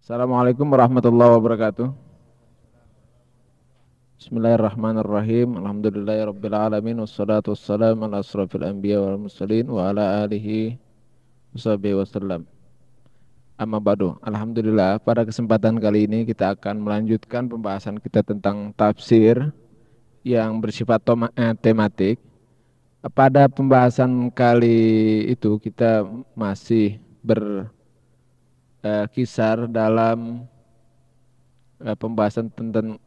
Assalamualaikum warahmatullahi wabarakatuh. Bismillahirrahmanirrahim. Alhamdulillahirabbil alamin wassalatu wassalamu ala asrofil anbiya wal mursalin wa ala alihi washabihi wasallam. Amma ba'du. Alhamdulillah, pada kesempatan kali ini kita akan melanjutkan pembahasan kita tentang tafsir yang bersifat tematik. Pada pembahasan kali itu kita masih berkisar dalam pembahasan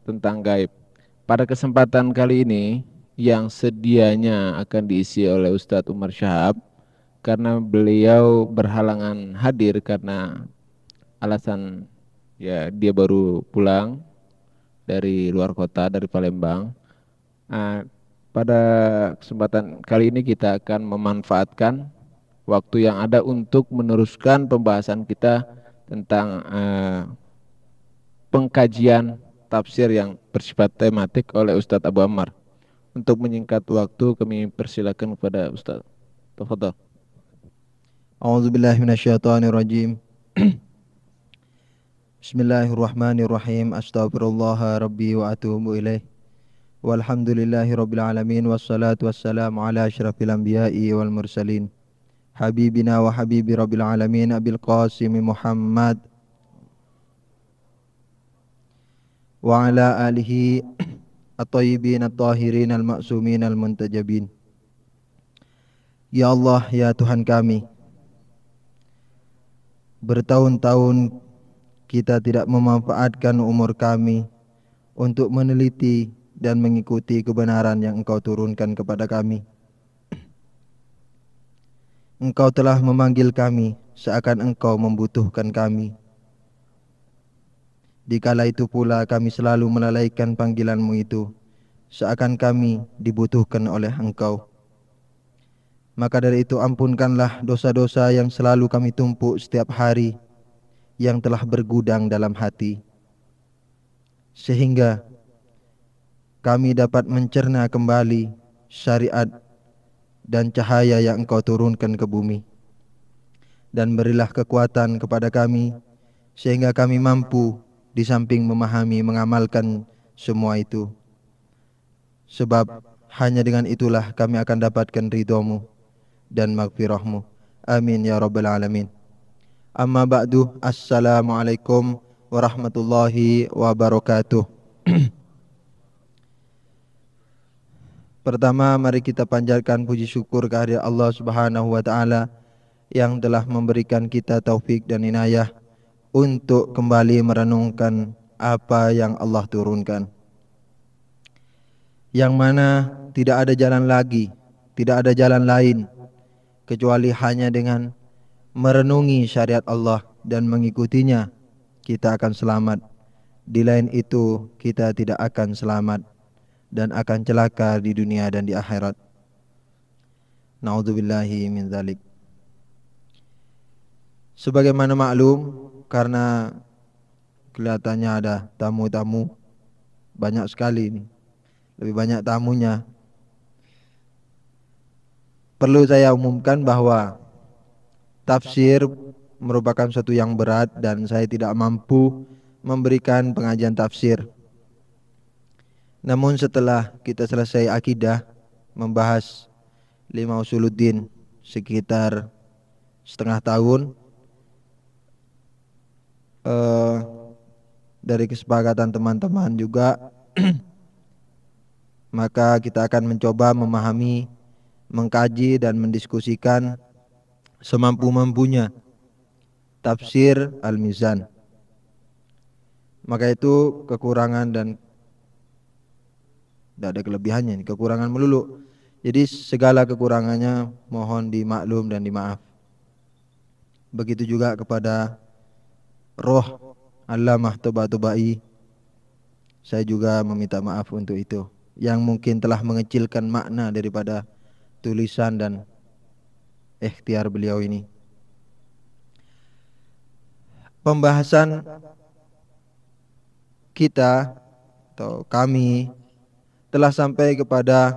tentang gaib. Pada kesempatan kali ini yang sedianya akan diisi oleh Ustadz Umar Syahab karena beliau berhalangan hadir karena alasan ya dia baru pulang dari luar kota dari Palembang. Nah, pada kesempatan kali ini kita akan memanfaatkan waktu yang ada untuk meneruskan pembahasan kita tentang pengkajian tafsir yang bersifat tematik oleh Ustadz Abu Ammar. Untuk menyingkat waktu kami persilakan kepada Ustadz. Tafadhal. A'udzubillahi minasyaitonirrajim. Bismillahirrahmanirrahim. Astaghfirullah rabbi wa atubu ilaih. Walhamdulillahi rabbil alamin wassalatu wassalamu ala asyrafil anbiya'i wal mursalin. Habibina wa habibi rabbil alamin Abil Qasim Muhammad wa ala alihi at-tayyibin at-tahirin al-ma'sumin al-muntajabin. Ya Allah, ya Tuhan kami, bertahun-tahun kita tidak memanfaatkan umur kami untuk meneliti dan mengikuti kebenaran yang Engkau turunkan kepada kami. Engkau telah memanggil kami seakan Engkau membutuhkan kami. Dikala itu pula kami selalu melalaikan panggilan-Mu itu, seakan kami dibutuhkan oleh Engkau. Maka dari itu ampunkanlah dosa-dosa yang selalu kami tumpuk setiap hari, yang telah bergudang dalam hati, sehingga kami dapat mencerna kembali syariat dan cahaya yang Engkau turunkan ke bumi. Dan berilah kekuatan kepada kami sehingga kami mampu di samping memahami, mengamalkan semua itu. Sebab hanya dengan itulah kami akan dapatkan ridho-Mu dan maghfirah-Mu. Amin ya rabbal alamin. Amma ba'du, assalamualaikum warahmatullahi wabarakatuh. Pertama, mari kita panjatkan puji syukur kehadirat Allah Subhanahu wa taala yang telah memberikan kita taufik dan inayah untuk kembali merenungkan apa yang Allah turunkan, yang mana tidak ada jalan lagi, tidak ada jalan lain kecuali hanya dengan merenungi syariat Allah dan mengikutinya kita akan selamat. Di lain itu kita tidak akan selamat dan akan celaka di dunia dan di akhirat. Na'udzubillahi min dzalik. Sebagaimana maklum, karena kelihatannya ada tamu-tamu banyak sekali ini, lebih banyak tamunya, perlu saya umumkan bahwa tafsir merupakan sesuatu yang berat dan saya tidak mampu memberikan pengajian tafsir. Namun setelah kita selesai akidah, membahas 5 usuluddin sekitar setengah tahun, dari kesepakatan teman-teman juga maka kita akan mencoba memahami, mengkaji dan mendiskusikan semampu-mampunya tafsir Al-Mizan. Maka itu kekurangan dan tidak ada kelebihannya, kekurangan melulu. Jadi segala kekurangannya mohon dimaklum dan dimaaf. Begitu juga kepada Roh Allamah Tabatabai, saya juga meminta maaf untuk itu, yang mungkin telah mengecilkan makna daripada tulisan dan ikhtiar beliau ini. Pembahasan kita atau kami telah sampai kepada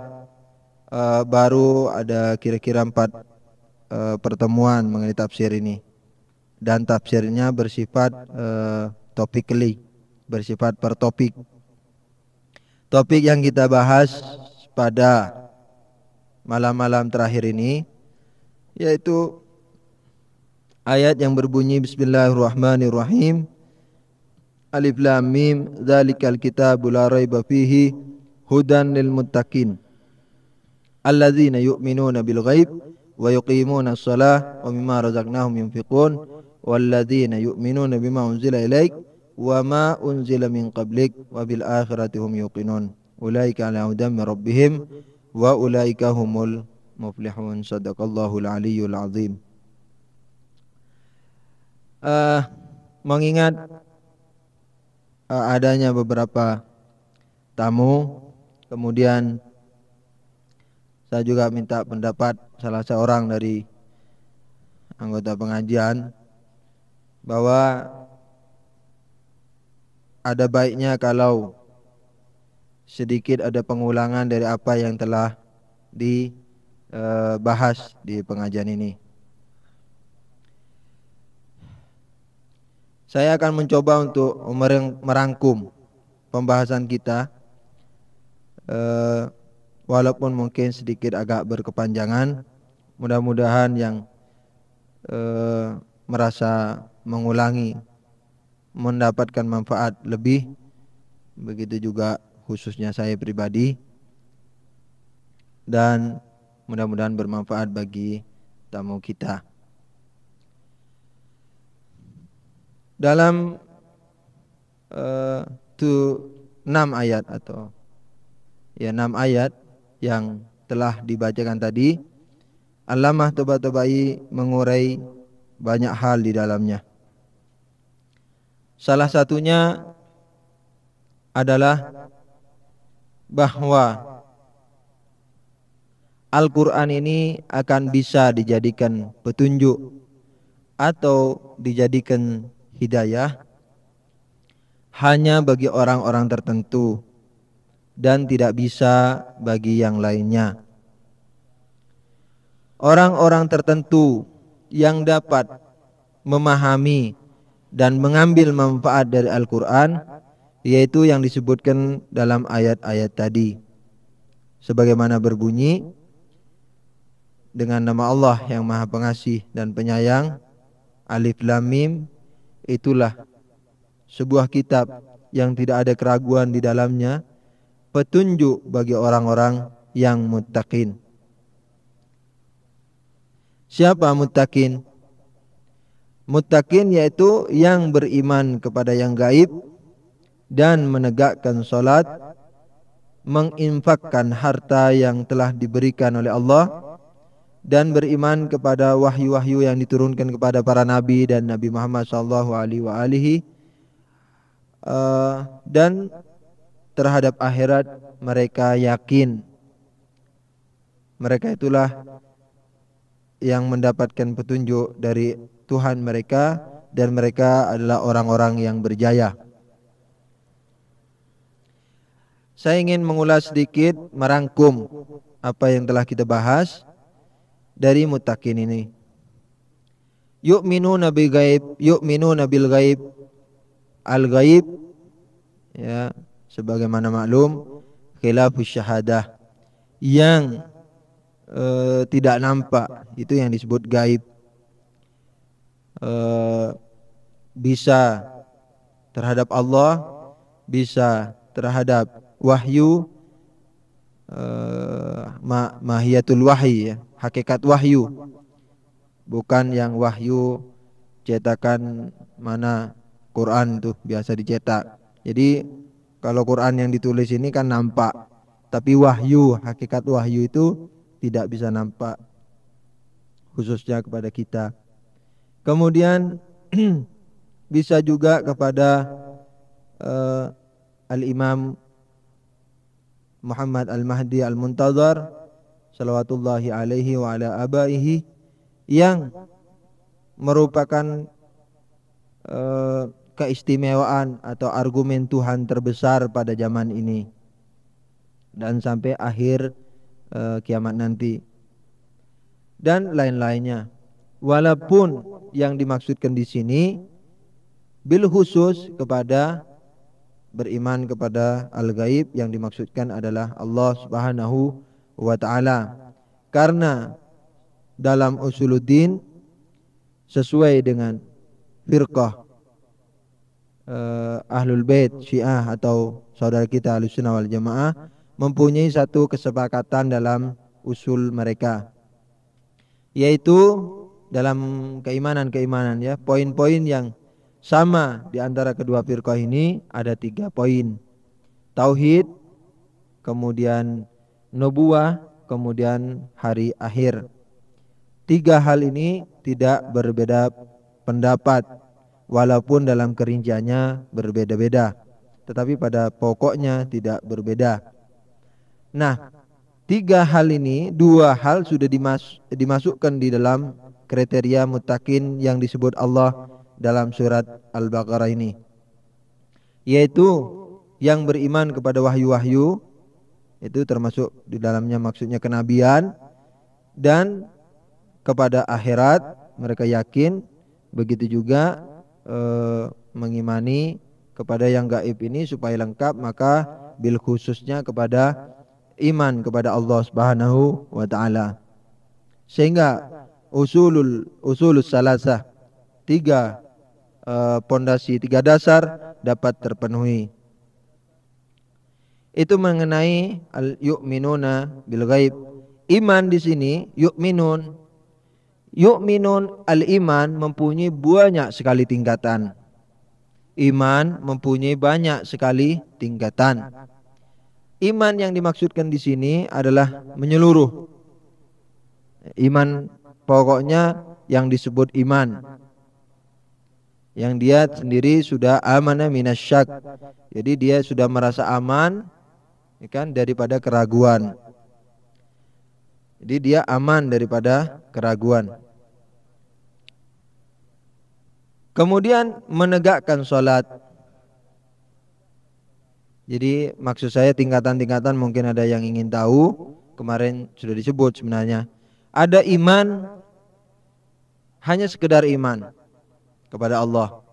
baru ada kira-kira 4 pertemuan mengenai tafsir ini. dan tafsirnya bersifat topically, bersifat per topik. Topik yang kita bahas pada malam-malam terakhir ini yaitu ayat yang berbunyi Bismillahirrahmanirrahim. Alif Lam Mim Dzalikal kitabu la raiba fihi hudan lil muttaqin alladzina yu'minuna bil ghaib wa yuqimuna shalah wa mimma razaqnahum yunfiqun walladzina yu'minuna bima unzila ilaik wa ma unzila min qablik wa bil akhirati hum yuqinun ulaika ala hudan min rabbihim wa ulaika humul muflihun. Sadaqallahul aliyyul azim. Mengingat adanya beberapa tamu, kemudian saya juga minta pendapat salah seorang dari anggota pengajian bahwa ada baiknya kalau sedikit ada pengulangan dari apa yang telah dibahas di pengajian ini. Saya akan mencoba untuk merangkum pembahasan kita, walaupun mungkin sedikit agak berkepanjangan. Mudah-mudahan yang merasa mengulangi mendapatkan manfaat lebih, begitu juga khususnya saya pribadi, dan mudah-mudahan bermanfaat bagi tamu kita. Dalam 6 ayat atau 6 ayat yang telah dibacakan tadi, Allamah Tabatabai mengurai banyak hal di dalamnya. Salah satunya adalah bahwa Al-Quran ini akan bisa dijadikan petunjuk atau dijadikan hidayah hanya bagi orang-orang tertentu dan tidak bisa bagi yang lainnya. Orang-orang tertentu yang dapat memahami dan mengambil manfaat dari Al-Quran, yaitu yang disebutkan dalam ayat-ayat tadi, sebagaimana berbunyi dengan nama Allah yang Maha Pengasih dan Penyayang, Alif Lam Mim. Itulah sebuah kitab yang tidak ada keraguan di dalamnya, petunjuk bagi orang-orang yang muttaqin. Siapa muttaqin? Muttaqin yaitu yang beriman kepada yang gaib dan menegakkan salat, menginfakkan harta yang telah diberikan oleh Allah, dan beriman kepada wahyu-wahyu yang diturunkan kepada para nabi dan Nabi Muhammad SAW, dan terhadap akhirat mereka yakin. Mereka itulah yang mendapatkan petunjuk dari Tuhan mereka, dan mereka adalah orang-orang yang berjaya. Saya ingin mengulas sedikit, merangkum apa yang telah kita bahas dari muttaqin ini. Yu'minuna bil ghaib, yu'minuna bil ghaib. Al-ghaib, ya, sebagaimana maklum, khilafus syahadah, yang tidak nampak, itu yang disebut gaib. Bisa terhadap Allah, bisa terhadap wahyu, mahiyatul wahyi, ya, hakikat wahyu, bukan yang wahyu cetakan mana Quran tuh biasa dicetak. Jadi kalau Quran yang ditulis ini kan nampak, tapi wahyu, hakikat wahyu itu tidak bisa nampak, khususnya kepada kita. Kemudian bisa juga kepada Al-Imam Muhammad Al-Mahdi Al-Muntazar salawatullahi alaihi wa ala abaihi, yang merupakan keistimewaan atau argumen Tuhan terbesar pada zaman ini dan sampai akhir kiamat nanti, dan lain-lainnya. Walaupun yang dimaksudkan di sini bil khusus kepada beriman kepada al-ghaib, yang dimaksudkan adalah Allah Subhanahu wa taala. Karena dalam usuluddin sesuai dengan firqah Ahlul Bait Syiah atau saudara kita Ahlussunnah wal Jamaah mempunyai satu kesepakatan dalam usul mereka, yaitu dalam keimanan ya, poin-poin yang sama di antara kedua firqah ini ada 3 poin. Tauhid, kemudian nubuwah, kemudian hari akhir. 3 hal ini tidak berbeda pendapat, walaupun dalam kerinciannya berbeda-beda, tetapi pada pokoknya tidak berbeda. Nah, 3 hal ini, 2 hal sudah dimasukkan di dalam kriteria muttaqin yang disebut Allah dalam surat Al-Baqarah ini, yaitu yang beriman kepada wahyu-wahyu, itu termasuk di dalamnya maksudnya kenabian, dan kepada akhirat mereka yakin. Begitu juga mengimani kepada yang gaib ini supaya lengkap, maka bil khususnya kepada iman kepada Allah Subhanahu wa taala. Sehingga usulus salasah, 3 pondasi, 3 dasar dapat terpenuhi. Itu mengenai al-yu'minuna bil ghaib. Iman di sini yu'minun al-iman mempunyai banyak sekali tingkatan. Iman mempunyai banyak sekali tingkatan. Iman yang dimaksudkan di sini adalah menyeluruh. Iman pokoknya yang disebut iman, yang dia sendiri sudah amana minasyak. Jadi dia sudah merasa aman, ya kan, daripada keraguan. Jadi dia aman daripada keraguan. Kemudian menegakkan sholat. Jadi maksud saya tingkatan-tingkatan, mungkin ada yang ingin tahu. Kemarin sudah disebut sebenarnya. Ada iman hanya sekedar iman kepada Allah.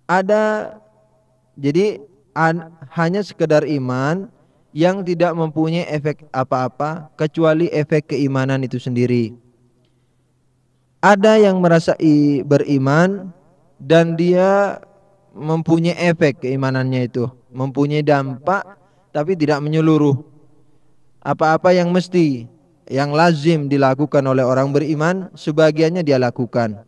Ada jadi hanya sekedar iman yang tidak mempunyai efek apa-apa kecuali efek keimanan itu sendiri. Ada yang merasa beriman dan dia mempunyai efek keimanannya itu, mempunyai dampak tapi tidak menyeluruh. Apa-apa yang mesti, yang lazim dilakukan oleh orang beriman, sebagiannya dia lakukan.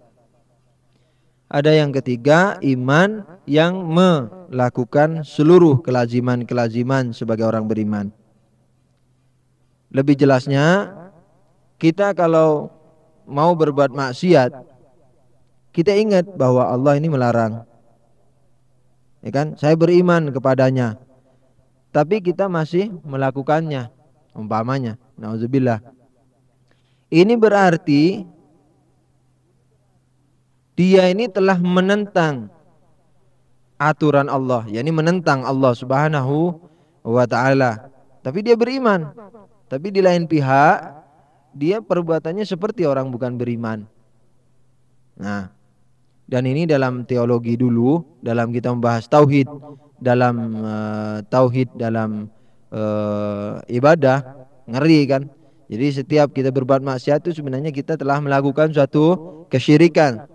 Ada yang ketiga, iman yang melakukan seluruh kelaziman-kelaziman sebagai orang beriman. Lebih jelasnya, kita kalau mau berbuat maksiat, kita ingat bahwa Allah ini melarang. Ya kan? Saya beriman kepadanya, tapi kita masih melakukannya, umpamanya, nauzubillah. Ini berarti dia ini telah menentang aturan Allah, yakni menentang Allah Subhanahu wa taala. Tapi dia beriman. Tapi di lain pihak dia perbuatannya seperti orang bukan beriman. Nah, dan ini dalam teologi dulu, dalam kita membahas tauhid, dalam ibadah, ngeri kan? Jadi setiap kita berbuat maksiat itu sebenarnya kita telah melakukan suatu kesyirikan.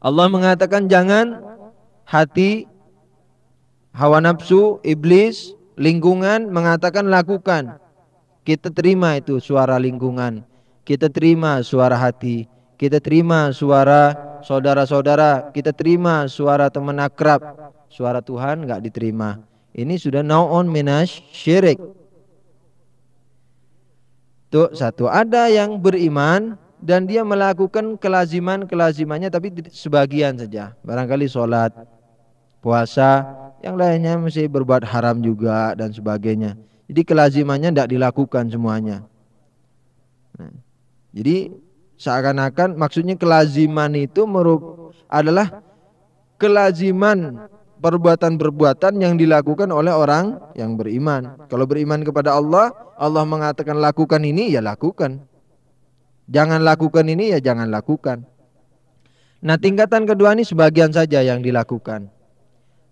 Allah mengatakan jangan, hati, hawa nafsu, iblis, lingkungan mengatakan lakukan. Kita terima itu suara lingkungan, kita terima suara hati, kita terima suara saudara-saudara, kita terima suara teman akrab. Suara Tuhan enggak diterima. Ini sudah nau'un minas syirik. Tuh satu, ada yang beriman dan dia melakukan kelaziman-kelazimannya tapi sebagian saja. Barangkali sholat, puasa, yang lainnya mesti berbuat haram juga dan sebagainya. Jadi kelazimannya tidak dilakukan semuanya. Nah, jadi seakan-akan maksudnya kelaziman itu adalah kelaziman perbuatan-perbuatan yang dilakukan oleh orang yang beriman. Kalau beriman kepada Allah, Allah mengatakan lakukan ini, ya lakukan. Jangan lakukan ini ya jangan lakukan. Nah, tingkatan kedua ini sebagian saja yang dilakukan.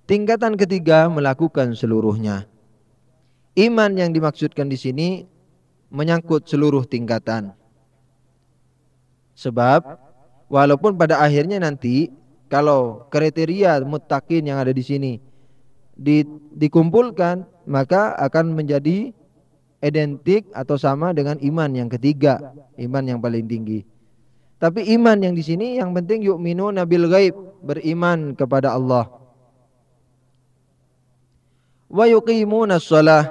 Tingkatan ketiga melakukan seluruhnya. Iman yang dimaksudkan di sini menyangkut seluruh tingkatan. Sebab walaupun pada akhirnya nanti kalau kriteria muttaqin yang ada di sini dikumpulkan, maka akan menjadi identik atau sama dengan iman yang ketiga, iman yang paling tinggi. Tapi iman yang di sini yang penting yu'minuna bil ghaib, beriman kepada Allah. Wa yuqimunas shalah,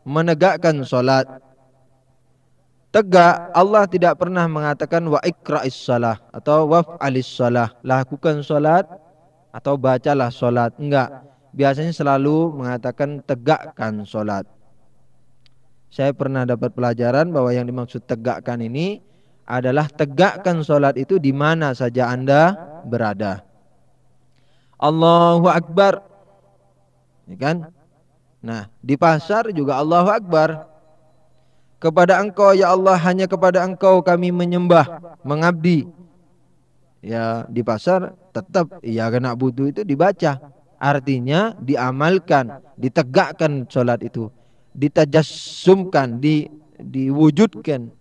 menegakkan salat. Tegak, Allah tidak pernah mengatakan wa ikra'is shalah atau waf'alis shalah, lakukan salat atau bacalah salat. Enggak. Biasanya selalu mengatakan tegakkan salat. Saya pernah dapat pelajaran bahwa yang dimaksud tegakkan ini adalah tegakkan salat itu di mana saja Anda berada. Allahu Akbar. Ya kan? Nah, di pasar juga Allahu Akbar. Kepada Engkau ya Allah, hanya kepada Engkau kami menyembah, mengabdi. Ya, di pasar tetap ya kena butuh itu dibaca. Artinya diamalkan, ditegakkan salat itu, ditajassumkan, diwujudkan,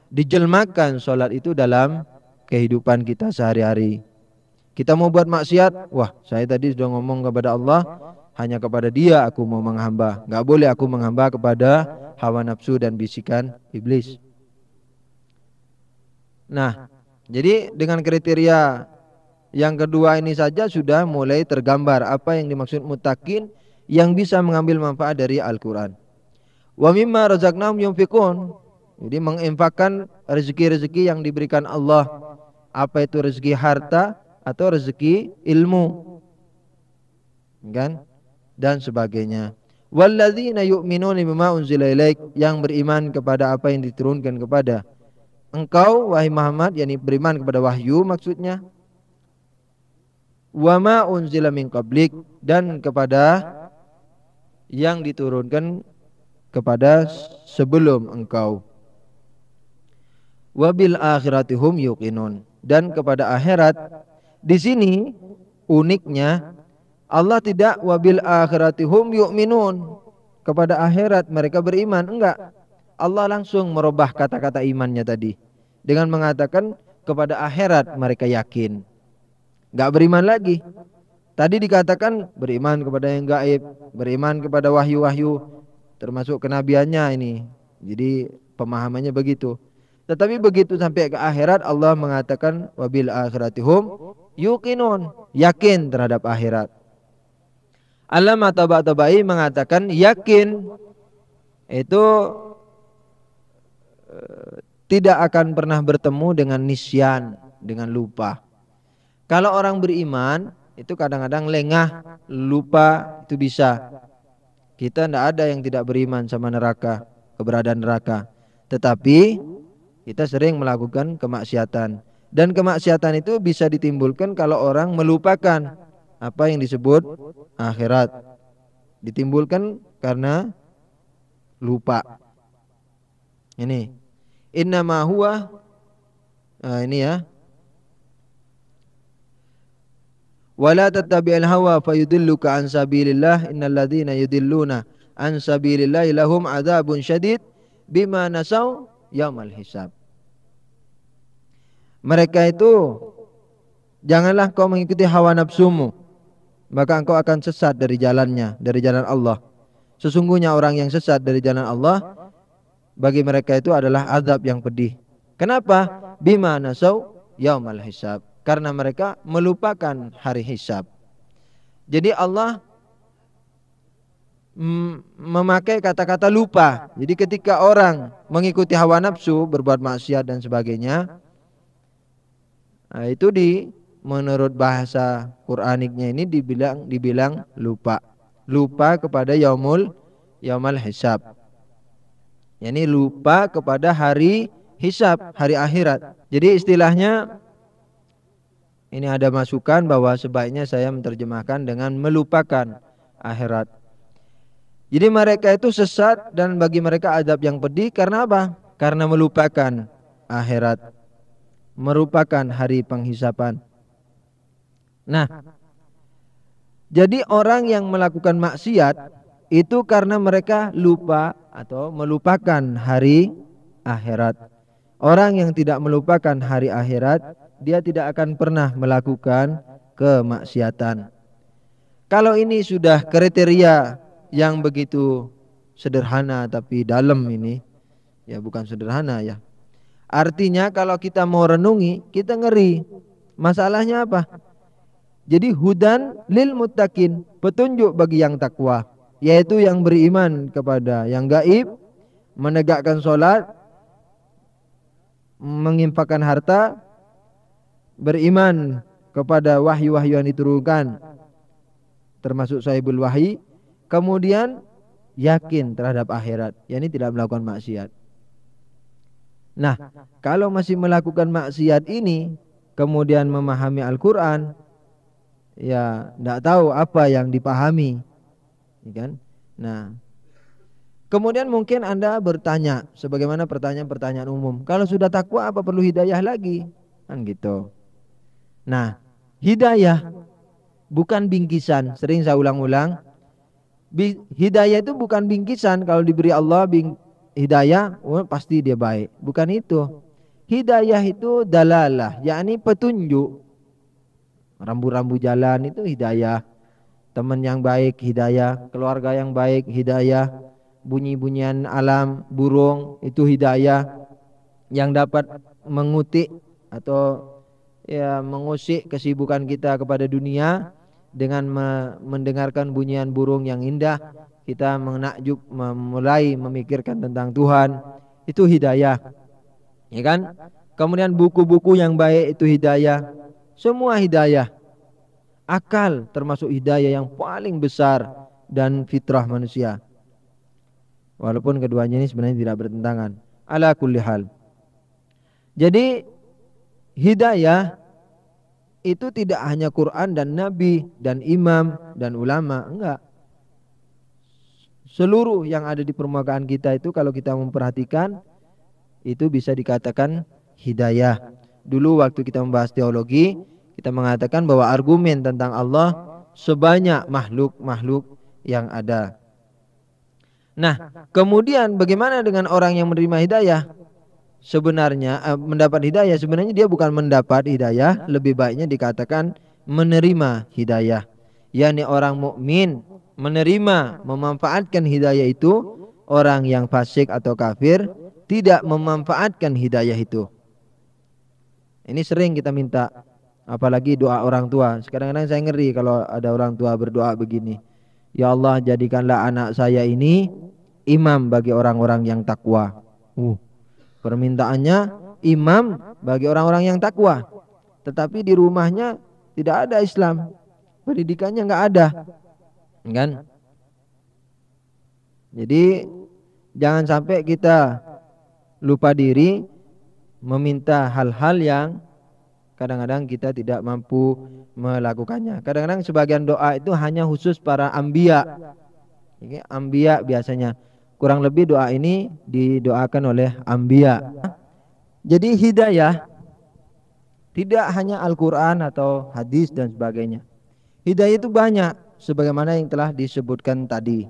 dijelmakan salat itu dalam kehidupan kita sehari-hari. Kita mau buat maksiat, wah saya tadi sudah ngomong kepada Allah, hanya kepada Dia aku mau menghamba. Gak boleh aku menghamba kepada hawa nafsu dan bisikan iblis. Nah, jadi dengan kriteria yang kedua ini saja sudah mulai tergambar apa yang dimaksud muttaqin yang bisa mengambil manfaat dari Al-Quran. Wa mimma razaqnahum yunfiqun. Jadi menginfakkan rezeki-rezeki yang diberikan Allah. Apa itu rezeki harta atau rezeki ilmu, kan? Dan sebagainya. Walladzina yu'minuna bima unzila ilaik, yang beriman kepada apa yang diturunkan kepada engkau wahai Muhammad, yakni beriman kepada wahyu maksudnya. Wa ma unzila min qablik, dan kepada yang diturunkan kepada sebelum engkau. Wa bil akhirati hum yuqinun, dan kepada akhirat. Di sini uniknya Allah tidak wabil akhirati hum yu'minun, kepada akhirat mereka beriman, enggak. Allah langsung merubah kata-kata imannya tadi dengan mengatakan kepada akhirat mereka yakin. Enggak beriman lagi. Tadi dikatakan beriman kepada yang gaib, beriman kepada wahyu-wahyu termasuk kenabiannya ini. Jadi pemahamannya begitu. Tetapi begitu sampai ke akhirat Allah mengatakan wabil akhirati hum yuqinun, yakin terhadap akhirat. Allama Tabatabai mengatakan yakin itu tidak akan pernah bertemu dengan nisyan, dengan lupa. Kalau orang beriman itu kadang-kadang lengah, lupa, itu bisa. Kita tidak ada yang tidak beriman sama neraka, keberadaan neraka. Tetapi kita sering melakukan kemaksiatan. Dan kemaksiatan itu bisa ditimbulkan kalau orang melupakan apa yang disebut akhirat. Ditimbulkan karena lupa. Ini innama huwa, ini ya, wala tattabi'il hawa fayudilluka an sabilillah innal ladzina yudilluna an sabilillah lahum adzabun syadid bima nasau yaumal hisab. Mereka itu, janganlah kau mengikuti hawa nafsumu, maka engkau akan sesat dari jalannya, dari jalan Allah. Sesungguhnya orang yang sesat dari jalan Allah, bagi mereka itu adalah azab yang pedih. Kenapa? Bima nasau yaumal hisab, karena mereka melupakan hari hisab. Jadi Allah memakai kata-kata lupa. Jadi ketika orang mengikuti hawa nafsu, berbuat maksiat dan sebagainya, nah itu menurut bahasa Quraniknya ini dibilang lupa. Lupa kepada yaumal hisab. Yani lupa kepada hari hisab, hari akhirat. Jadi istilahnya ini ada masukan bahwa sebaiknya saya menerjemahkan dengan melupakan akhirat. Jadi mereka itu sesat dan bagi mereka azab yang pedih karena apa? Karena melupakan akhirat, merupakan hari penghisapan. Nah, jadi orang yang melakukan maksiat itu karena mereka lupa atau melupakan hari akhirat. Orang yang tidak melupakan hari akhirat, dia tidak akan pernah melakukan kemaksiatan. Kalau ini sudah kriteria yang begitu sederhana tapi dalam ini, ya bukan sederhana ya. Artinya kalau kita mau renungi, kita ngeri. Masalahnya apa? Jadi hudan lil muttaqin, petunjuk bagi yang takwa, yaitu yang beriman kepada yang gaib, menegakkan sholat, menginfakkan harta, beriman kepada wahyu-wahyu yang diturunkan, termasuk sahibul wahyi, kemudian yakin terhadap akhirat, yakni tidak melakukan maksiat. Nah, kalau masih melakukan maksiat ini, kemudian memahami Al-Quran, ya tidak tahu apa yang dipahami, kan? Nah, kemudian mungkin Anda bertanya, sebagaimana pertanyaan-pertanyaan umum, kalau sudah takwa apa perlu hidayah lagi? Kan gitu. Nah, hidayah bukan bingkisan. Sering saya ulang-ulang, hidayah itu bukan bingkisan. Kalau diberi Allah hidayah, pasti dia baik. Bukan itu. Hidayah itu dalalah, yakni petunjuk. Rambu-rambu jalan itu hidayah. Teman yang baik hidayah, keluarga yang baik hidayah, bunyi-bunyian alam, burung itu hidayah, yang dapat mengutik atau ya mengusik kesibukan kita kepada dunia dengan mendengarkan bunyian burung yang indah, kita menakjub, mulai memikirkan tentang Tuhan, itu hidayah, ya kan? Kemudian buku-buku yang baik itu hidayah. Semua hidayah. Akal termasuk hidayah yang paling besar, dan fitrah manusia. Walaupun keduanya ini sebenarnya tidak bertentangan. Ala kulli hal. Jadi hidayah itu tidak hanya Quran dan Nabi dan imam dan ulama, enggak. Seluruh yang ada di permukaan kita itu kalau kita memperhatikan, itu bisa dikatakan hidayah. Dulu waktu kita membahas teologi, kita mengatakan bahwa argumen tentang Allah sebanyak makhluk-makhluk yang ada. Nah, kemudian bagaimana dengan orang yang menerima hidayah? Sebenarnya mendapat hidayah, sebenarnya dia bukan mendapat hidayah, lebih baiknya dikatakan menerima hidayah. yakni orang mukmin menerima, memanfaatkan hidayah itu. Orang yang fasik atau kafir tidak memanfaatkan hidayah itu. Ini sering kita minta, apalagi doa orang tua. Kadang-kadang saya ngeri kalau ada orang tua berdoa begini, ya Allah, jadikanlah anak saya ini imam bagi orang-orang yang takwa. Permintaannya imam bagi orang-orang yang takwa, tetapi di rumahnya tidak ada Islam, pendidikannya nggak ada, kan? Jadi jangan sampai kita lupa diri meminta hal-hal yang kadang-kadang kita tidak mampu melakukannya. Kadang-kadang sebagian doa itu hanya khusus para anbiya. Anbiya biasanya, kurang lebih doa ini didoakan oleh anbiya. Jadi hidayah tidak hanya Al-Quran atau hadis dan sebagainya. Hidayah itu banyak, sebagaimana yang telah disebutkan tadi,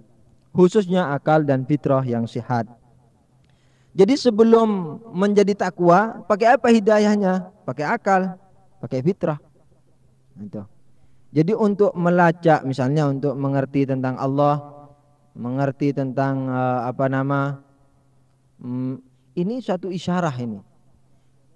khususnya akal dan fitrah yang sehat. Jadi sebelum menjadi takwa, pakai apa hidayahnya? Pakai akal, pakai fitrah. Itu. Jadi untuk melacak, misalnya untuk mengerti tentang Allah, mengerti tentang ini satu isyarah ini.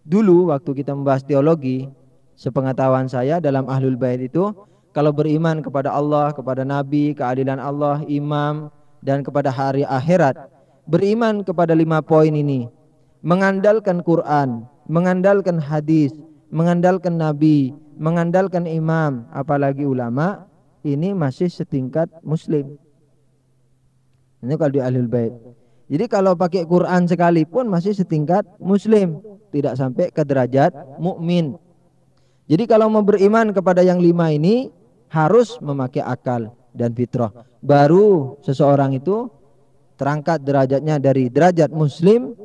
Dulu waktu kita membahas teologi, sepengetahuan saya dalam Ahlul Bait itu, kalau beriman kepada Allah, kepada Nabi, keadilan Allah, imam, dan kepada hari akhirat, beriman kepada 5 poin ini, mengandalkan Quran, mengandalkan hadis, mengandalkan Nabi, mengandalkan imam, apalagi ulama, ini masih setingkat muslim. Ini kalau di Ahlul Bait. Jadi kalau pakai Quran sekalipun masih setingkat muslim, tidak sampai ke derajat mukmin. Jadi kalau mau beriman kepada yang 5 ini harus memakai akal dan fitrah. Baru seseorang itu terangkat derajatnya dari derajat muslim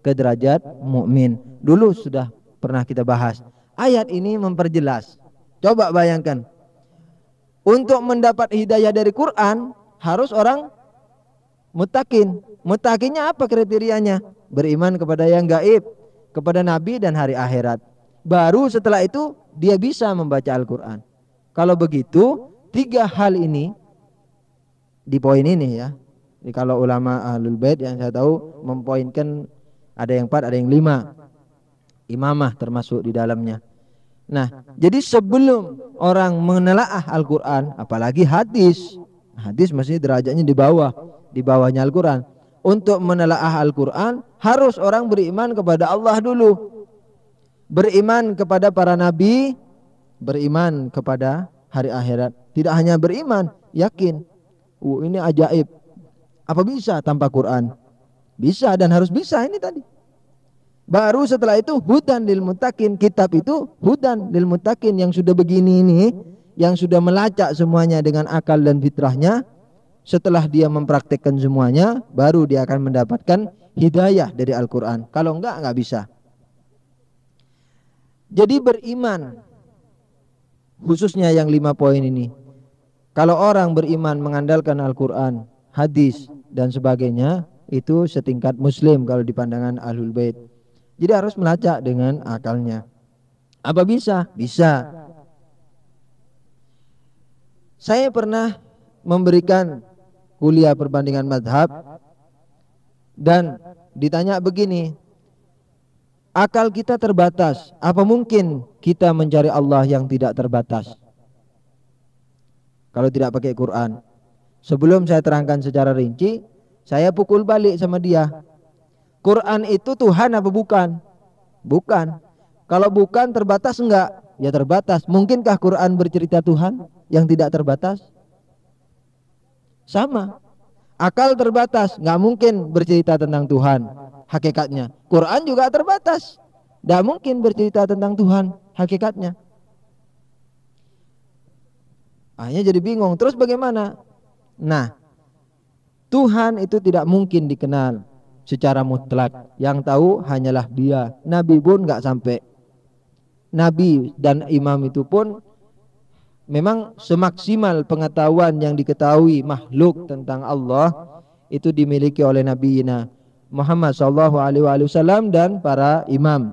ke derajat mukmin. Dulu sudah pernah kita bahas. Ayat ini memperjelas. Coba bayangkan, untuk mendapat hidayah dari Quran harus orang muttaqin. Muttaqinnya apa kriterianya? Beriman kepada yang gaib, kepada nabi dan hari akhirat. Baru setelah itu dia bisa membaca Al-Quran. Kalau begitu, 3 hal ini di poin ini ya. Jadi kalau ulama Ahlul Bait yang saya tahu mempoinkan ada yang 4, ada yang 5. Imamah termasuk di dalamnya. Nah, jadi sebelum orang menelaah Al-Quran, apalagi hadis, hadis masih derajatnya di bawahnya Al-Quran. Untuk menelaah Al-Quran harus orang beriman kepada Allah dulu, beriman kepada para nabi, beriman kepada hari akhirat. Tidak hanya beriman, yakin. Ini ajaib. Apa bisa tanpa Quran? Bisa dan harus bisa ini tadi. Baru setelah itu hudan lil muttaqin. Kitab itu hudan lil muttaqin, yang sudah begini ini, yang sudah melacak semuanya dengan akal dan fitrahnya. Setelah dia mempraktikkan semuanya, baru dia akan mendapatkan hidayah dari Al-Quran. Kalau enggak bisa. Jadi beriman, khususnya yang 5 poin ini. Kalau orang beriman mengandalkan Al-Quran, hadis dan sebagainya, itu setingkat muslim kalau di pandangan Ahlul Bait. Jadi harus melacak dengan akalnya. Apa bisa? Bisa. Saya pernah memberikan kuliah perbandingan mazhab dan ditanya begini, akal kita terbatas, apa mungkin kita mencari Allah yang tidak terbatas kalau tidak pakai Quran? Sebelum saya terangkan secara rinci, saya pukul balik sama dia. Quran itu Tuhan apa bukan? Bukan. Kalau bukan, terbatas enggak? Ya terbatas. Mungkinkah Quran bercerita Tuhan yang tidak terbatas? Sama. Akal terbatas, nggak mungkin bercerita tentang Tuhan hakikatnya. Quran juga terbatas, nggak mungkin bercerita tentang Tuhan hakikatnya. Akhirnya jadi bingung. Terus bagaimana? Nah, Tuhan itu tidak mungkin dikenal secara mutlak. Yang tahu hanyalah Dia. Nabi pun nggak sampai. Nabi dan imam itu pun memang semaksimal pengetahuan yang diketahui makhluk tentang Allah itu dimiliki oleh Nabi Muhammad SAW dan para imam.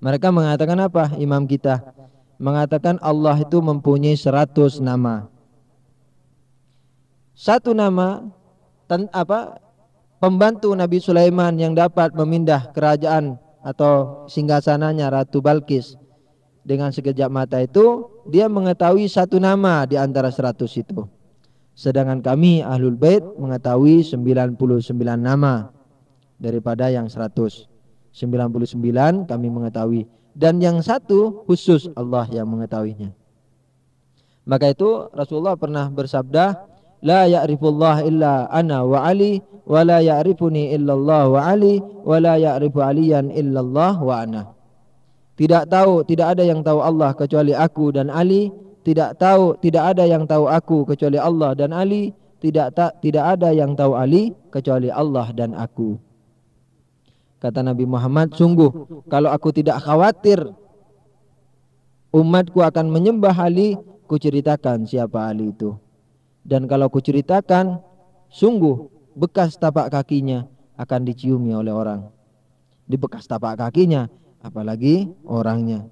Mereka mengatakan apa? Imam kita mengatakan Allah itu mempunyai 100 nama. Satu nama pembantu Nabi Sulaiman yang dapat memindah kerajaan atau singgasananya Ratu Balkis dengan sekejap mata itu, dia mengetahui 1 nama di antara 100 itu. Sedangkan kami Ahlul Bait mengetahui 99 nama daripada yang 100. 99 kami mengetahui, dan yang 1 khusus Allah yang mengetahuinya. Maka itu Rasulullah pernah bersabda, la ya'rifullah illa ana wa Ali, wa la ya'rifuni illallah wa Ali, wa la ya'rifu aliyan illallah wa ana. Tidak ada yang tahu Allah kecuali aku dan Ali. Tidak ada yang tahu aku kecuali Allah dan Ali. Tidak ada yang tahu Ali kecuali Allah dan aku. Kata Nabi Muhammad, sungguh kalau aku tidak khawatir umatku akan menyembah Ali, kuceritakan siapa Ali itu. Dan kalau kuceritakan, sungguh bekas tapak kakinya akan diciumi oleh orang. Di bekas tapak kakinya, apalagi orangnya.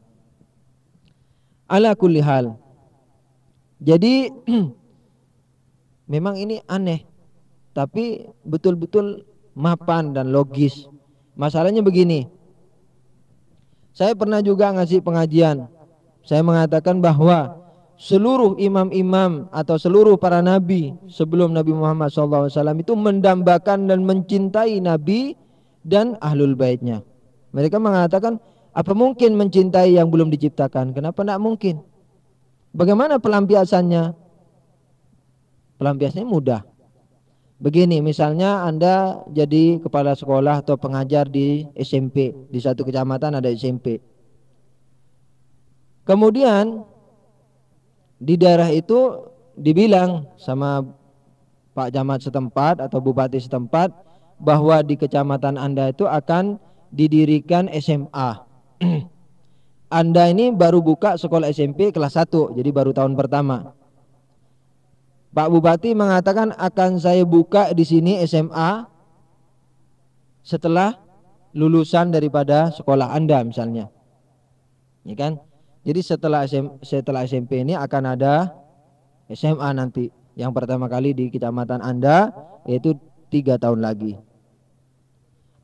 Ala kulli hal. Jadi memang ini aneh, tapi betul-betul mapan dan logis. Masalahnya begini, saya pernah juga ngasih pengajian. Saya mengatakan bahwa seluruh imam-imam atau seluruh para nabi sebelum Nabi Muhammad SAW itu mendambakan dan mencintai Nabi dan Ahlul Baitnya. Mereka mengatakan, apa mungkin mencintai yang belum diciptakan? Kenapa tidak mungkin? Bagaimana pelampiasannya? Pelampiasannya mudah. Begini, misalnya Anda jadi kepala sekolah atau pengajar di SMP. Di satu kecamatan ada SMP. Kemudian di daerah itu dibilang sama Pak Camat setempat atau Bupati setempat, bahwa di kecamatan Anda itu akan didirikan SMA. Anda ini baru buka sekolah SMP kelas 1, jadi baru tahun pertama. Pak Bupati mengatakan akan saya buka di sini SMA setelah lulusan daripada sekolah Anda misalnya. Ya kan? Jadi setelah SMP ini akan ada SMA nanti. Yang pertama kali di kecamatan Anda, yaitu 3 tahun lagi.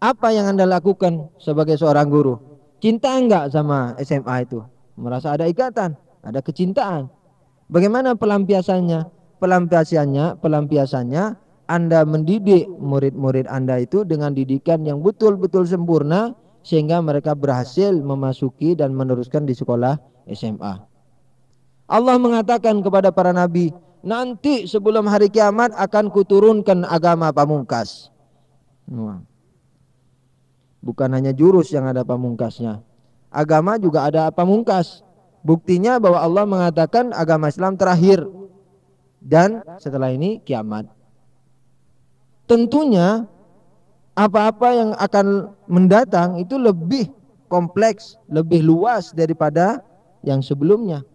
Apa yang Anda lakukan sebagai seorang guru? Cinta enggak sama SMA itu? Merasa ada ikatan, ada kecintaan. Bagaimana pelampiasannya? Pelampiasannya Anda mendidik murid-murid Anda itu dengan didikan yang betul-betul sempurna, sehingga mereka berhasil memasuki dan meneruskan di sekolah SMA. Allah mengatakan kepada para nabi, nanti sebelum hari kiamat akan kuturunkan agama pamungkas. Bukan hanya jurus yang ada pamungkasnya, agama juga ada pamungkas. Buktinya bahwa Allah mengatakan agama Islam terakhir, dan setelah ini kiamat. Tentunya apa-apa yang akan mendatang itu lebih kompleks, lebih luas daripada yang sebelumnya.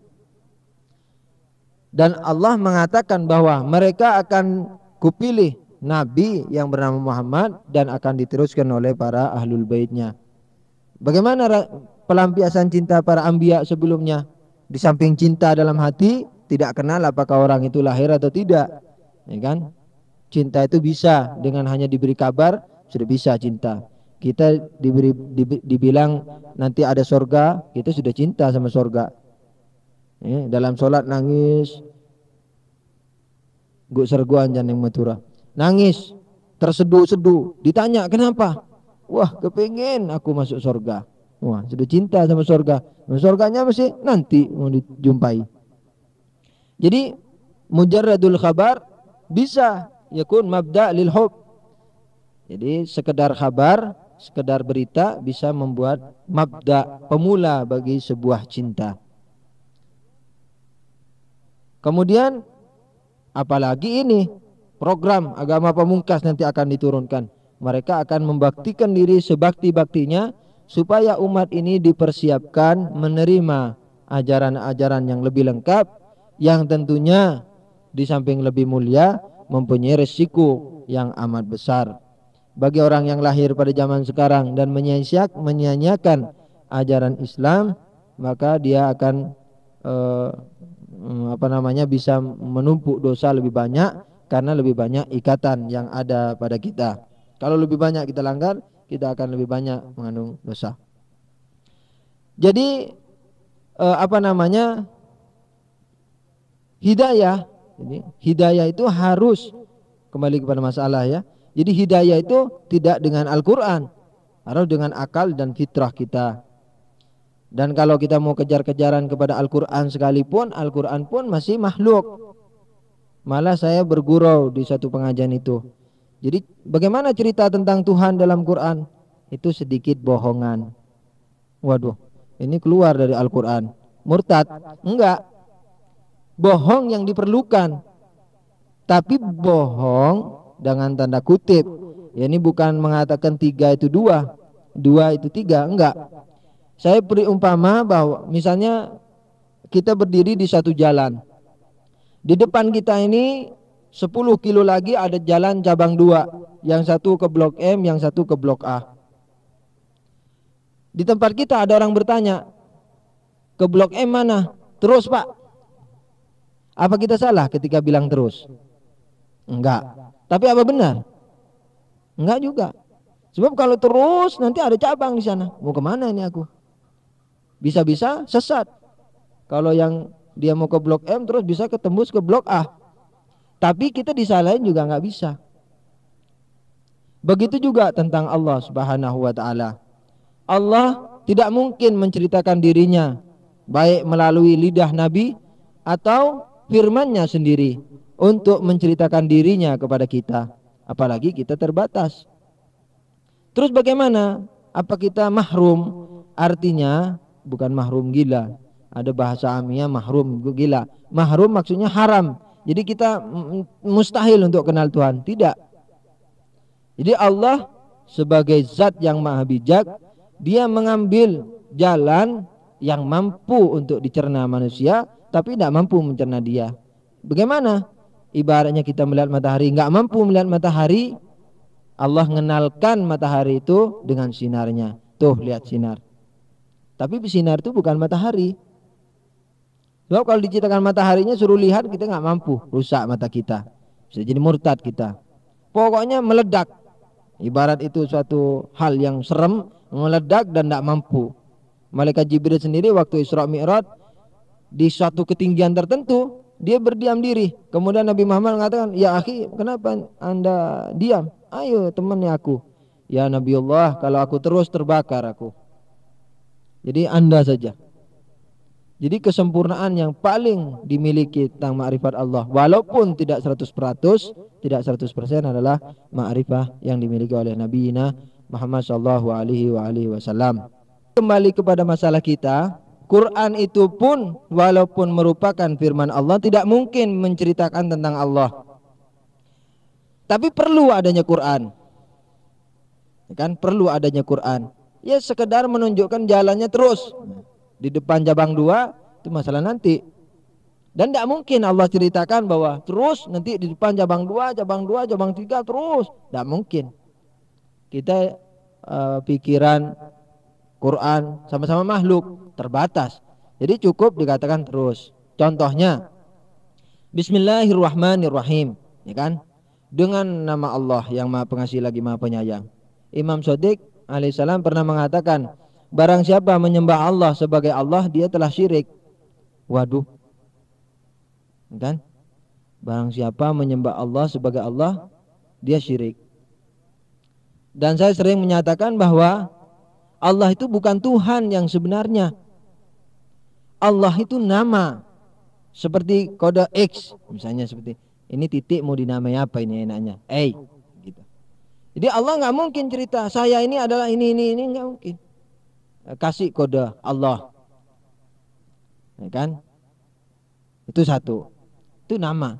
Dan Allah mengatakan bahwa mereka akan kupilih Nabi yang bernama Muhammad dan akan diteruskan oleh para ahlul baitnya. Bagaimana pelampiasan cinta para anbiya sebelumnya? Di samping cinta dalam hati, tidak kenal apakah orang itu lahir atau tidak, ya kan? Cinta itu bisa dengan hanya diberi kabar sudah bisa cinta. Kita dibilang nanti ada sorga, kita sudah cinta sama sorga. Dalam sholat nangis, gue serguan janeng matura, nangis, terseduh-seduh. Ditanya kenapa? Wah, kepengen aku masuk sorga. Wah, sudah cinta sama sorga. Sorganya masih nanti mau dijumpai. Jadi mujarradul khabar bisa yakun mabda lil hub. Jadi sekedar kabar, sekedar berita bisa membuat mabda, pemula bagi sebuah cinta. Kemudian apalagi ini program agama pamungkas nanti akan diturunkan. Mereka akan membaktikan diri sebakti-baktinya supaya umat ini dipersiapkan menerima ajaran-ajaran yang lebih lengkap, yang tentunya di samping lebih mulia mempunyai resiko yang amat besar. Bagi orang yang lahir pada zaman sekarang dan menyanyiakan ajaran Islam, maka dia akan bisa menumpuk dosa lebih banyak, karena lebih banyak ikatan yang ada pada kita. Kalau lebih banyak kita langgar, kita akan lebih banyak mengandung dosa. Jadi hidayah. Jadi hidayah itu harus kembali kepada masalah ya. Jadi hidayah itu tidak dengan Al-Quran, harus dengan akal dan fitrah kita. Dan kalau kita mau kejar-kejaran kepada Al-Quran sekalipun, Al-Quran pun masih makhluk. Malah saya bergurau di satu pengajian itu. Jadi bagaimana cerita tentang Tuhan dalam Quran? Itu sedikit bohongan. Waduh, ini keluar dari Al-Quran. Murtad? Enggak. Bohong yang diperlukan, tapi bohong dengan tanda kutip. Ya, ini bukan mengatakan 3 itu 2, 2 itu 3, enggak. Saya beri umpama bahwa misalnya kita berdiri di satu jalan. Di depan kita ini 10 kilo lagi ada jalan cabang 2, yang satu ke blok M, yang satu ke blok A. Di tempat kita ada orang bertanya, ke blok M mana? Terus Pak. Apa kita salah ketika bilang terus? Enggak. Tapi apa benar? Enggak juga. Sebab kalau terus nanti ada cabang di sana. Mau kemana ini aku? Bisa-bisa sesat. Kalau yang dia mau ke blok M terus bisa ketembus ke blok A. Tapi kita disalahin juga enggak bisa. Begitu juga tentang Allah Subhanahu wa taala. Allah tidak mungkin menceritakan dirinya baik melalui lidah Nabi atau firman-Nya sendiri untuk menceritakan dirinya kepada kita, apalagi kita terbatas. Terus bagaimana? Apa kita mahrum? Artinya bukan mahrum gila. Ada bahasa amiyah mahrum gila. Mahrum maksudnya haram. Jadi kita mustahil untuk kenal Tuhan. Tidak. Jadi Allah sebagai zat yang maha bijak, dia mengambil jalan yang mampu untuk dicerna manusia, tapi tidak mampu mencerna dia. Bagaimana? Ibaratnya kita melihat matahari, nggak mampu melihat matahari, Allah mengenalkan matahari itu dengan sinarnya. Tuh lihat sinar. Tapi sinar itu bukan matahari. Sebab kalau diciptakan mataharinya suruh lihat, kita nggak mampu, rusak mata kita, bisa jadi murtad kita. Pokoknya meledak. Ibarat itu suatu hal yang serem, meledak dan tidak mampu. Malaikat Jibril sendiri waktu Isra Mi'raj di suatu ketinggian tertentu dia berdiam diri. Kemudian Nabi Muhammad mengatakan, ya akhi, kenapa anda diam? Ayo temani aku. Ya Nabi Allah, kalau aku terus terbakar aku. Jadi anda saja. Jadi kesempurnaan yang paling dimiliki tentang ma'rifat Allah, walaupun tidak 100%, tidak 100% adalah ma'rifah yang dimiliki oleh Nabi Muhammad sallallahu alaihi wasallam. Kembali kepada masalah kita, Quran itu pun walaupun merupakan firman Allah, tidak mungkin menceritakan tentang Allah. Tapi perlu adanya Quran. Kan perlu adanya Quran. Ya sekedar menunjukkan jalannya terus. Di depan cabang 2 itu masalah nanti. Dan tidak mungkin Allah ceritakan bahwa terus nanti di depan cabang 2, cabang 2, cabang 3 terus. Tidak mungkin. Kita pikiran Quran sama-sama makhluk terbatas. Jadi cukup dikatakan terus. Contohnya Bismillahirrahmanirrahim, ya kan? Dengan nama Allah yang Maha Pengasih lagi Maha Penyayang. Imam Shadiq alaihissalam pernah mengatakan, barang siapa menyembah Allah sebagai Allah, dia telah syirik. Waduh, kan? Barang siapa menyembah Allah sebagai Allah, dia syirik. Dan saya sering menyatakan bahwa Allah itu bukan Tuhan yang sebenarnya. Allah itu nama, seperti kode X, misalnya seperti ini titik mau dinamai apa ini enaknya? Gitu. Jadi Allah nggak mungkin cerita saya ini adalah ini nggak mungkin. Kasih kode Allah, ya kan? Itu satu, itu nama.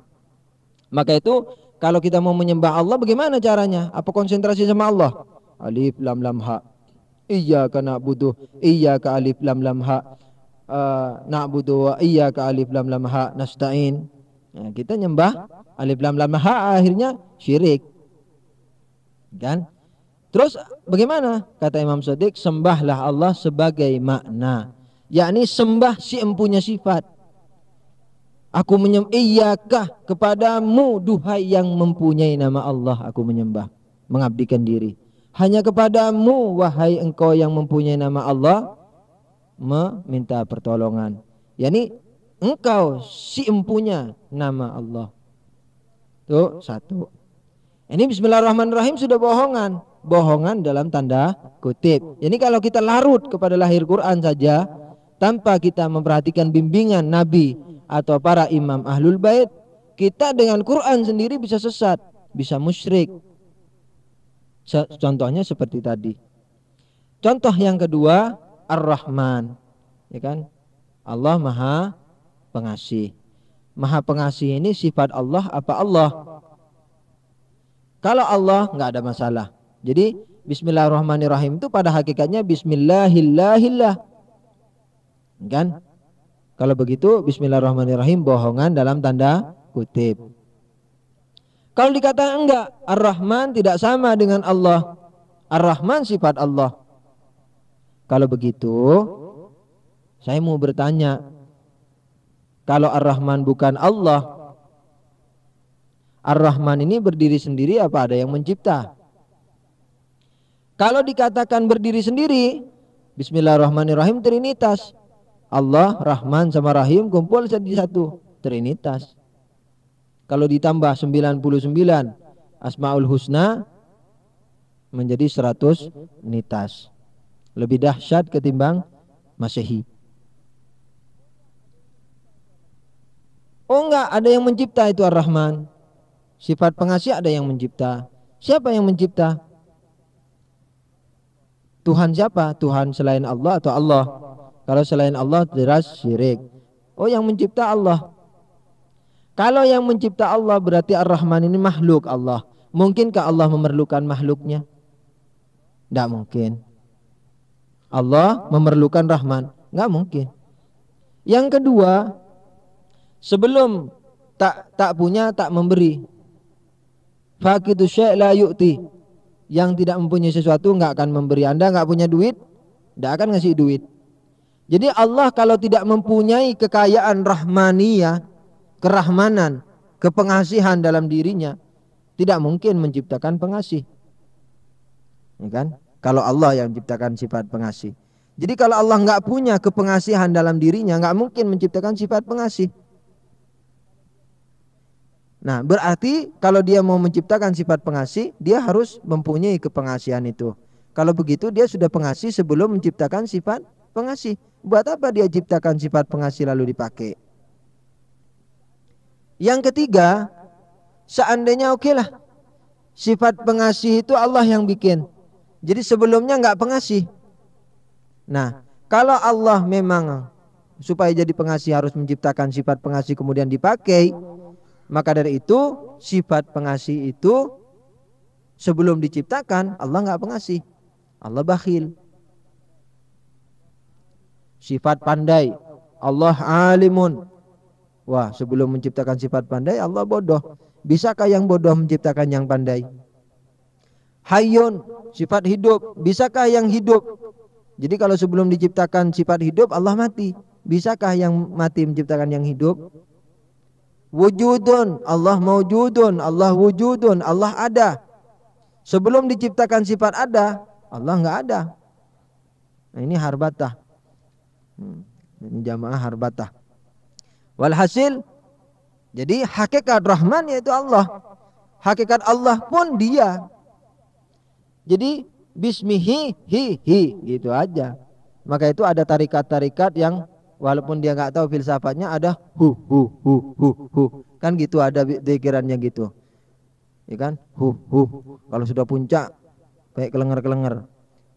Maka itu kalau kita mau menyembah Allah, bagaimana caranya? Apa konsentrasi sama Allah? Alif lam lam ha, iyyaka na'budu, iyyaka alif lam lam ha, na'budu wa iyyaka alif lam lam ha nasta'in. Nah, kita nyembah alif lam lam ha, akhirnya syirik, kan? Terus bagaimana? Kata Imam Shadiq, sembahlah Allah sebagai makna, yakni sembah si empunya sifat. Aku menyembah, iyyaka, kepadamu duhai yang mempunyai nama Allah aku menyembah, mengabdikan diri. Hanya kepadamu wahai engkau yang mempunyai nama Allah meminta pertolongan, yakni engkau si empunya nama Allah. Tuh satu. Ini Bismillahirrahmanirrahim sudah bohongan dalam tanda kutip. Jadi kalau kita larut kepada lahir Quran saja tanpa kita memperhatikan bimbingan Nabi atau para imam ahlul bait, kita dengan Quran sendiri bisa sesat, bisa musyrik. Contohnya seperti tadi. Contoh yang kedua, Ar-Rahman, ya kan? Allah Maha Pengasih. Maha Pengasih ini sifat Allah apa Allah? Kalau Allah nggak ada masalah. Jadi Bismillahirrahmanirrahim itu pada hakikatnya Bismillahillahillah, kan? Kalau begitu Bismillahirrahmanirrahim bohongan dalam tanda kutip. Kalau dikatakan enggak, Ar-Rahman tidak sama dengan Allah, Ar-Rahman sifat Allah. Kalau begitu saya mau bertanya, kalau Ar-Rahman bukan Allah, Ar-Rahman ini berdiri sendiri apa ada yang mencipta? Kalau dikatakan berdiri sendiri, Bismillahirrahmanirrahim trinitas. Allah, Rahman sama Rahim kumpul jadi satu, trinitas. Kalau ditambah 99 Asmaul Husna menjadi 100 nitas. Lebih dahsyat ketimbang Masehi. Oh enggak, ada yang mencipta itu Ar-Rahman. Sifat pengasih ada yang mencipta. Siapa yang mencipta? Tuhan siapa? Tuhan selain Allah atau Allah? Kalau selain Allah jelas syirik. Oh yang mencipta Allah. Kalau yang mencipta Allah berarti Ar-Rahman ini makhluk Allah. Mungkinkah Allah memerlukan makhluknya? Tidak mungkin. Allah memerlukan Rahman? Nggak mungkin. Yang kedua, sebelum tak punya, tak memberi. Faqidu syai' la yu'ti. Yang tidak mempunyai sesuatu nggak akan memberi. Anda nggak punya duit, nggak akan ngasih duit. Jadi Allah kalau tidak mempunyai kekayaan rahmaniyah, kerahmanan, kepengasihan dalam dirinya, tidak mungkin menciptakan pengasih. Ya kan? Kalau Allah yang menciptakan sifat pengasih. Jadi kalau Allah nggak punya kepengasihan dalam dirinya, nggak mungkin menciptakan sifat pengasih. Nah, berarti kalau dia mau menciptakan sifat pengasih, dia harus mempunyai kepengasihan itu. Kalau begitu dia sudah pengasih sebelum menciptakan sifat pengasih. Buat apa dia ciptakan sifat pengasih lalu dipakai? Yang ketiga, seandainya okelah, sifat pengasih itu Allah yang bikin. Jadi sebelumnya nggak pengasih. Nah, kalau Allah memang supaya jadi pengasih harus menciptakan sifat pengasih kemudian dipakai, maka dari itu sifat pengasih itu sebelum diciptakan Allah nggak pengasih, Allah bakhil. Sifat pandai, Allah alimun. Wah, sebelum menciptakan sifat pandai Allah bodoh. Bisakah yang bodoh menciptakan yang pandai? Hayyun, sifat hidup. Bisakah yang hidup? Jadi kalau sebelum diciptakan sifat hidup Allah mati. Bisakah yang mati menciptakan yang hidup? Wujudun, Allah mawjudun, Allah wujudun, Allah ada. Sebelum diciptakan sifat ada, Allah nggak ada. Nah, ini harbatah. Ini jamaah harbatah. Walhasil, jadi hakikat Rahman yaitu Allah. Hakikat Allah pun dia. Jadi bismihi hi gitu aja. Maka itu ada tarikat-tarikat yang walaupun dia nggak tahu filsafatnya ada hu. Kan gitu, ada pikirannya gitu. Ya kan? Hu. Kalau sudah puncak kayak kelenger-kelenger.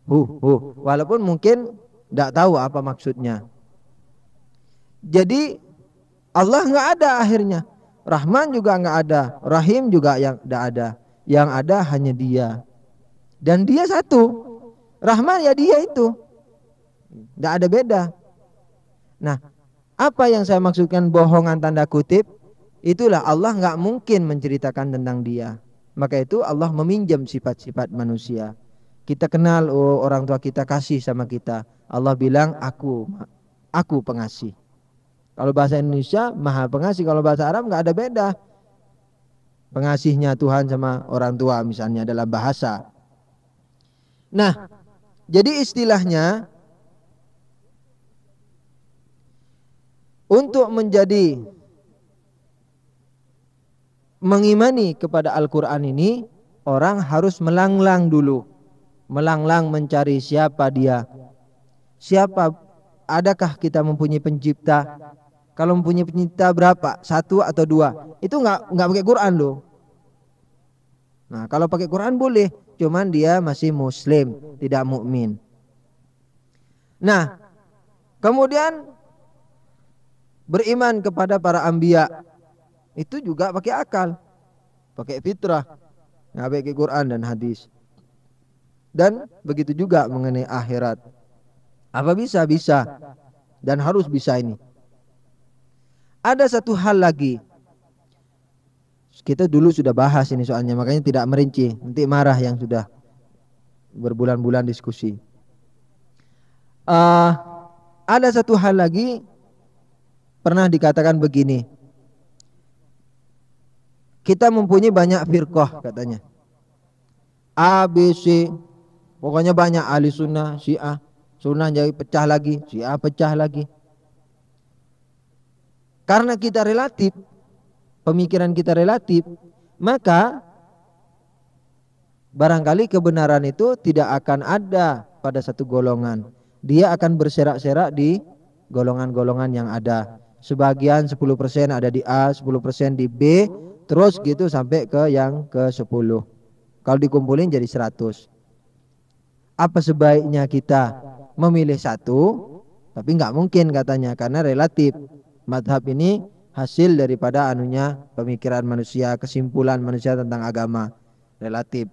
Hu. Walaupun mungkin nggak tahu apa maksudnya. Jadi Allah nggak ada akhirnya. Rahman juga nggak ada. Rahim juga yang nggak ada. Yang ada hanya Dia. Dan Dia satu. Rahman ya Dia itu. Nggak ada beda. Nah, apa yang saya maksudkan bohongan tanda kutip? Itulah Allah nggak mungkin menceritakan tentang Dia. Maka itu Allah meminjam sifat-sifat manusia. Kita kenal, oh, orang tua kita kasih sama kita. Allah bilang aku pengasih. Kalau bahasa Indonesia Maha Pengasih, kalau bahasa Arab nggak ada beda. Pengasihnya Tuhan sama orang tua misalnya dalam bahasa. Nah, jadi istilahnya untuk menjadi mengimani kepada Al-Quran ini, orang harus melanglang dulu. Melanglang mencari siapa Dia. Siapa, adakah kita mempunyai pencipta? Kalau mempunyai pencipta berapa? 1 atau 2? Itu nggak pakai Quran loh. Nah, kalau pakai Quran boleh, cuman dia masih Muslim, tidak mukmin. Nah, kemudian beriman kepada para anbiya itu juga pakai akal, pakai fitrah, nggak pakai Quran dan hadis. Dan begitu juga mengenai akhirat. Apa bisa? Bisa. Dan harus bisa ini. Ada satu hal lagi. Kita dulu sudah bahas ini soalnya, makanya tidak merinci. Nanti marah yang sudah berbulan-bulan diskusi. Ada satu hal lagi. Pernah dikatakan begini. Kita mempunyai banyak firqah katanya. A, B, C. Pokoknya banyak ahli sunnah, syiah. Sunnah jadi pecah lagi, syiah pecah lagi. Karena kita relatif, pemikiran kita relatif, maka barangkali kebenaran itu tidak akan ada pada satu golongan. Dia akan berserak-serak di golongan-golongan yang ada. Sebagian 10% ada di A, 10% di B, terus gitu sampai ke yang ke-10. Kalau dikumpulin jadi 100. Apa sebaiknya kita memilih satu? Tapi nggak mungkin katanya, karena relatif. Madhab ini hasil daripada pemikiran manusia, kesimpulan manusia tentang agama. relatif.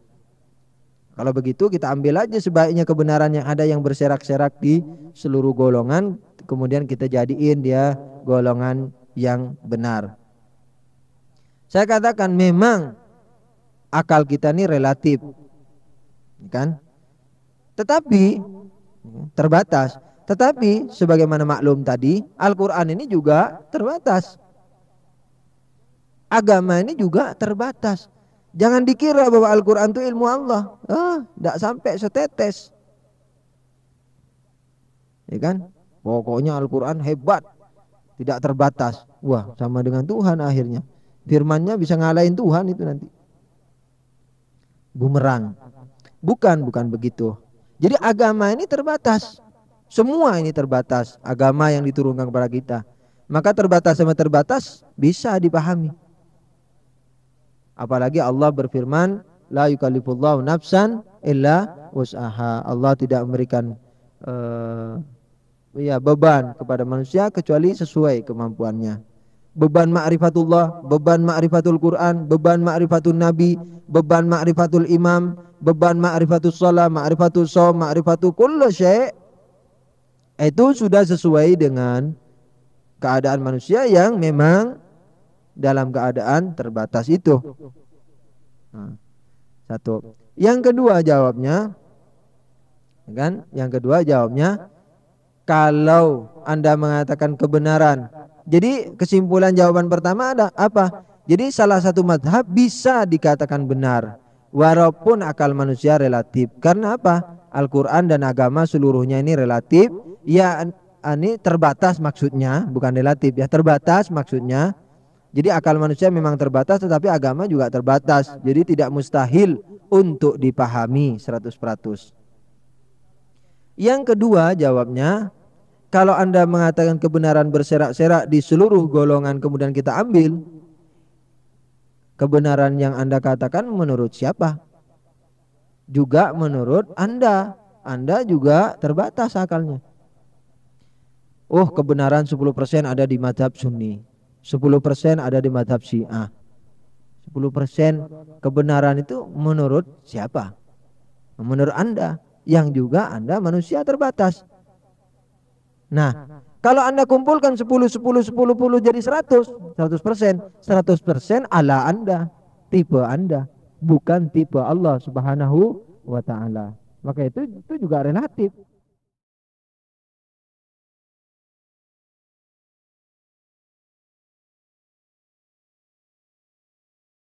Kalau begitu kita ambil aja sebaiknya kebenaran yang ada yang berserak-serak di seluruh golongan, kemudian kita jadiin dia golongan yang benar. Saya katakan memang akal kita ini relatif, kan? Tetapi terbatas. Tetapi sebagaimana maklum tadi, Al-Quran ini juga terbatas. Agama ini juga terbatas. Jangan dikira bahwa Al-Quran itu ilmu Allah. Tidak sampai setetes. Ya kan? Pokoknya Al-Quran hebat. Tidak terbatas. Wah, sama dengan Tuhan akhirnya. Firmannya bisa ngalahin Tuhan itu nanti. Bumerang. Bukan begitu. Jadi agama ini terbatas. Semua ini terbatas. Agama yang diturunkan kepada kita. Maka terbatas sama terbatas bisa dipahami. Apalagi Allah berfirman, la yukallifullahu nafsan illa wus'aha. Allah tidak memberikan beban kepada manusia kecuali sesuai kemampuannya. Beban ma'rifatullah, beban ma'rifatul Quran, beban ma'rifatul Nabi, beban ma'rifatul imam, beban ma'rifatul shalah, ma'rifatul shaum, ma'rifatul kullu syai'. Itu sudah sesuai dengan keadaan manusia yang memang dalam keadaan terbatas itu. Satu. Yang kedua jawabnya, kan? Yang kedua jawabnya, kalau Anda mengatakan kebenaran. Jadi kesimpulan jawaban pertama ada apa? Jadi salah satu mazhab bisa dikatakan benar, walaupun akal manusia relatif. Karena apa? Al-Quran dan agama seluruhnya ini relatif. Ya, ini terbatas maksudnya, bukan relatif ya, terbatas maksudnya. Jadi akal manusia memang terbatas, tetapi agama juga terbatas. Jadi tidak mustahil untuk dipahami 100%. Yang kedua jawabnya, kalau Anda mengatakan kebenaran berserak-serak di seluruh golongan kemudian kita ambil, kebenaran yang Anda katakan menurut siapa? Juga menurut Anda. Anda juga terbatas akalnya. Oh, kebenaran 10% ada di mazhab Sunni, 10% ada di mazhab Syiah. 10% kebenaran itu menurut siapa? Menurut Anda, yang juga Anda manusia terbatas. Nah, kalau Anda kumpulkan 10 jadi 100%. 100% ala Anda, tipe Anda, bukan tipe Allah Subhanahu wa ta'ala. Maka itu juga relatif.